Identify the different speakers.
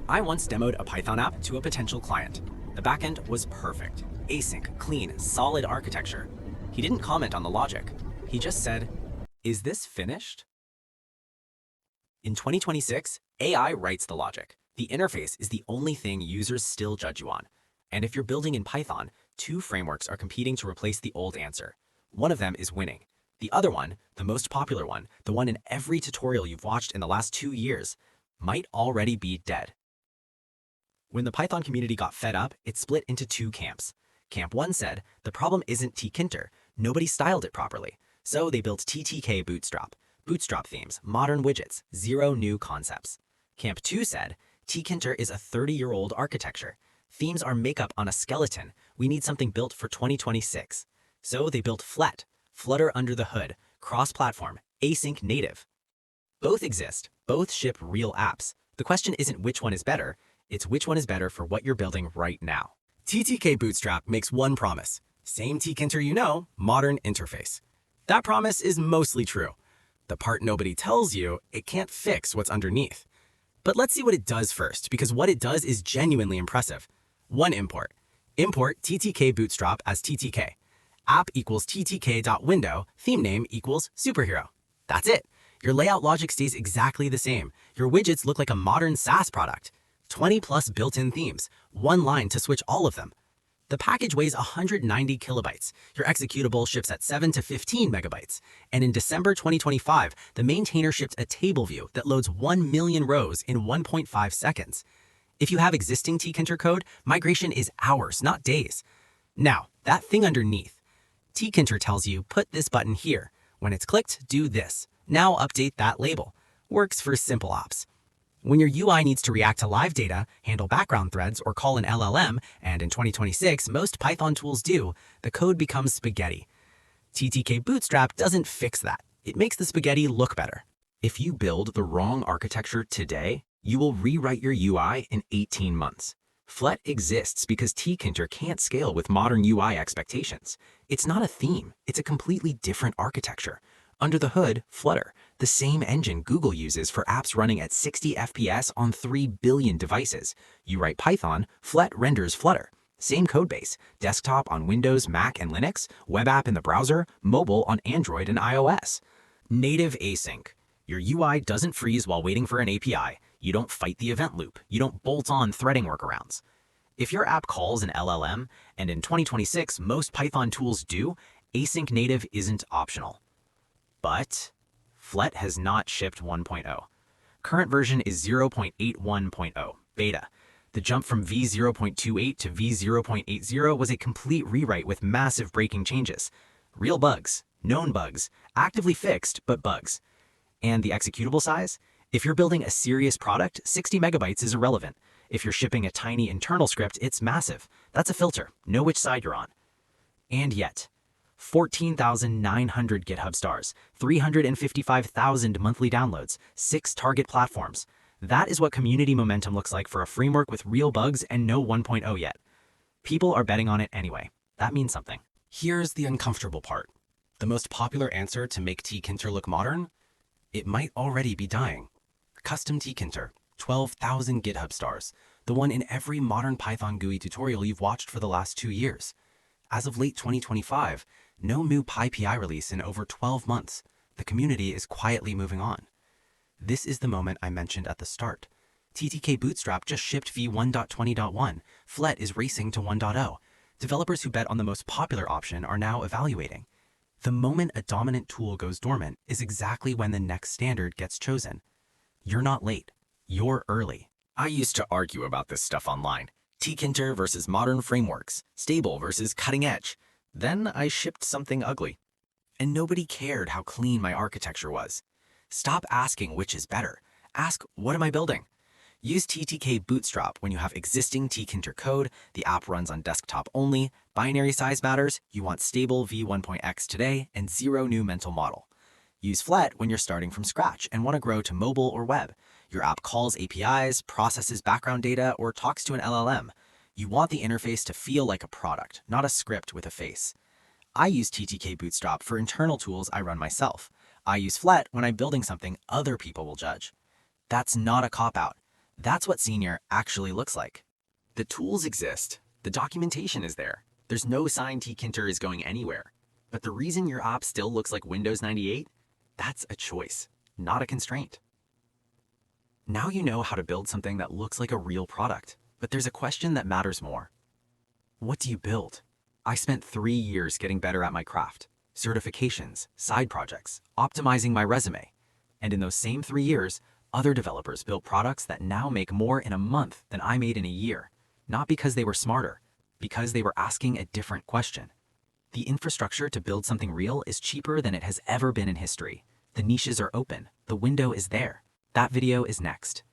Speaker 1: I once demoed a Python app to a potential client. The backend was perfect. Async, clean, solid architecture. He didn't comment on the logic. He just said, "Is this finished?" In 2026, AI writes the logic. The interface is the only thing users still judge you on. And if you're building in Python, two frameworks are competing to replace the old answer. One of them is winning. The other one, the most popular one, the one in every tutorial you've watched in the last 2 years, might already be dead. When the Python community got fed up, it split into two camps. Camp 1 said, the problem isn't Tkinter, nobody styled it properly. So they built Ttkbootstrap, bootstrap themes, modern widgets, zero new concepts. Camp 2 said, Tkinter is a 30-year-old architecture. Themes are makeup on a skeleton. We need something built for 2026. So they built Flet, Flutter under the hood, cross-platform, async-native. Both exist, both ship real apps. The question isn't which one is better, it's which one is better for what you're building right now. Ttkbootstrap makes one promise. Same Tkinter you know, modern interface. That promise is mostly true. The part nobody tells you, it can't fix what's underneath. But let's see what it does first, because what it does is genuinely impressive. One import. Import Ttkbootstrap as TTK. App equals ttk.window, theme name equals superhero. That's it. Your layout logic stays exactly the same. Your widgets look like a modern SaaS product. 20 plus built-in themes, one line to switch all of them. The package weighs 190 kilobytes. Your executable ships at 7 to 15 megabytes. And in December 2025, the maintainer shipped a table view that loads 1 million rows in 1.5 seconds. If you have existing Tkinter code, migration is hours, not days. Now, that thing underneath. Tkinter tells you, put this button here. When it's clicked, do this. Now update that label. Works for simple ops. When your UI needs to react to live data, handle background threads, or call an LLM, and in 2026, most Python tools do, the code becomes spaghetti. Ttkbootstrap doesn't fix that. It makes the spaghetti look better. If you build the wrong architecture today, you will rewrite your UI in 18 months. Flet exists because Tkinter can't scale with modern UI expectations. It's not a theme, it's a completely different architecture. Under the hood, Flutter, the same engine Google uses for apps running at 60 FPS on 3 billion devices. You write Python, Flet renders Flutter. Same codebase, desktop on Windows, Mac, and Linux, web app in the browser, mobile on Android and iOS. Native async. Your UI doesn't freeze while waiting for an API. You don't fight the event loop. You don't bolt on threading workarounds. If your app calls an LLM, and in 2026 most Python tools do, async native isn't optional. But Flet has not shipped 1.0. Current version is 0.81.0, beta. The jump from v0.28 to v0.80 was a complete rewrite with massive breaking changes. Real bugs, known bugs, actively fixed, but bugs. And the executable size? If you're building a serious product, 60 megabytes is irrelevant. If you're shipping a tiny internal script, it's massive. That's a filter. Know which side you're on. And yet, 14,900 GitHub stars, 355,000 monthly downloads, 6 target platforms. That is what community momentum looks like for a framework with real bugs and no 1.0 yet. People are betting on it anyway. That means something. Here's the uncomfortable part. The most popular answer to make Tkinter look modern? It might already be dying. CustomTkinter, 12,000 GitHub stars, the one in every modern Python GUI tutorial you've watched for the last 2 years. As of late 2025, no new PyPI release in over 12 months. The community is quietly moving on. This is the moment I mentioned at the start. Ttkbootstrap just shipped v1.20.1. Flet is racing to 1.0. Developers who bet on the most popular option are now evaluating. The moment a dominant tool goes dormant is exactly when the next standard gets chosen. You're not late. You're early. I used to argue about this stuff online. Tkinter versus modern frameworks, stable versus cutting edge. Then I shipped something ugly. And nobody cared how clean my architecture was. Stop asking which is better. Ask, what am I building? Use Ttkbootstrap when you have existing Tkinter code, the app runs on desktop only, binary size matters, you want stable v1.x today, and zero new mental model. Use Flet when you're starting from scratch and want to grow to mobile or web. Your app calls APIs, processes background data, or talks to an LLM. You want the interface to feel like a product, not a script with a face. I use Ttkbootstrap for internal tools I run myself. I use Flet when I'm building something other people will judge. That's not a cop-out. That's what senior actually looks like. The tools exist. The documentation is there. There's no sign Tkinter is going anywhere. But the reason your app still looks like Windows 98, that's a choice, not a constraint. Now you know how to build something that looks like a real product, but there's a question that matters more. What do you build? I spent 3 years getting better at my craft, certifications, side projects, optimizing my resume. And in those same 3 years, other developers built products that now make more in a month than I made in a year, not because they were smarter, because they were asking a different question. The infrastructure to build something real is cheaper than it has ever been in history. The niches are open. The window is there. That video is next.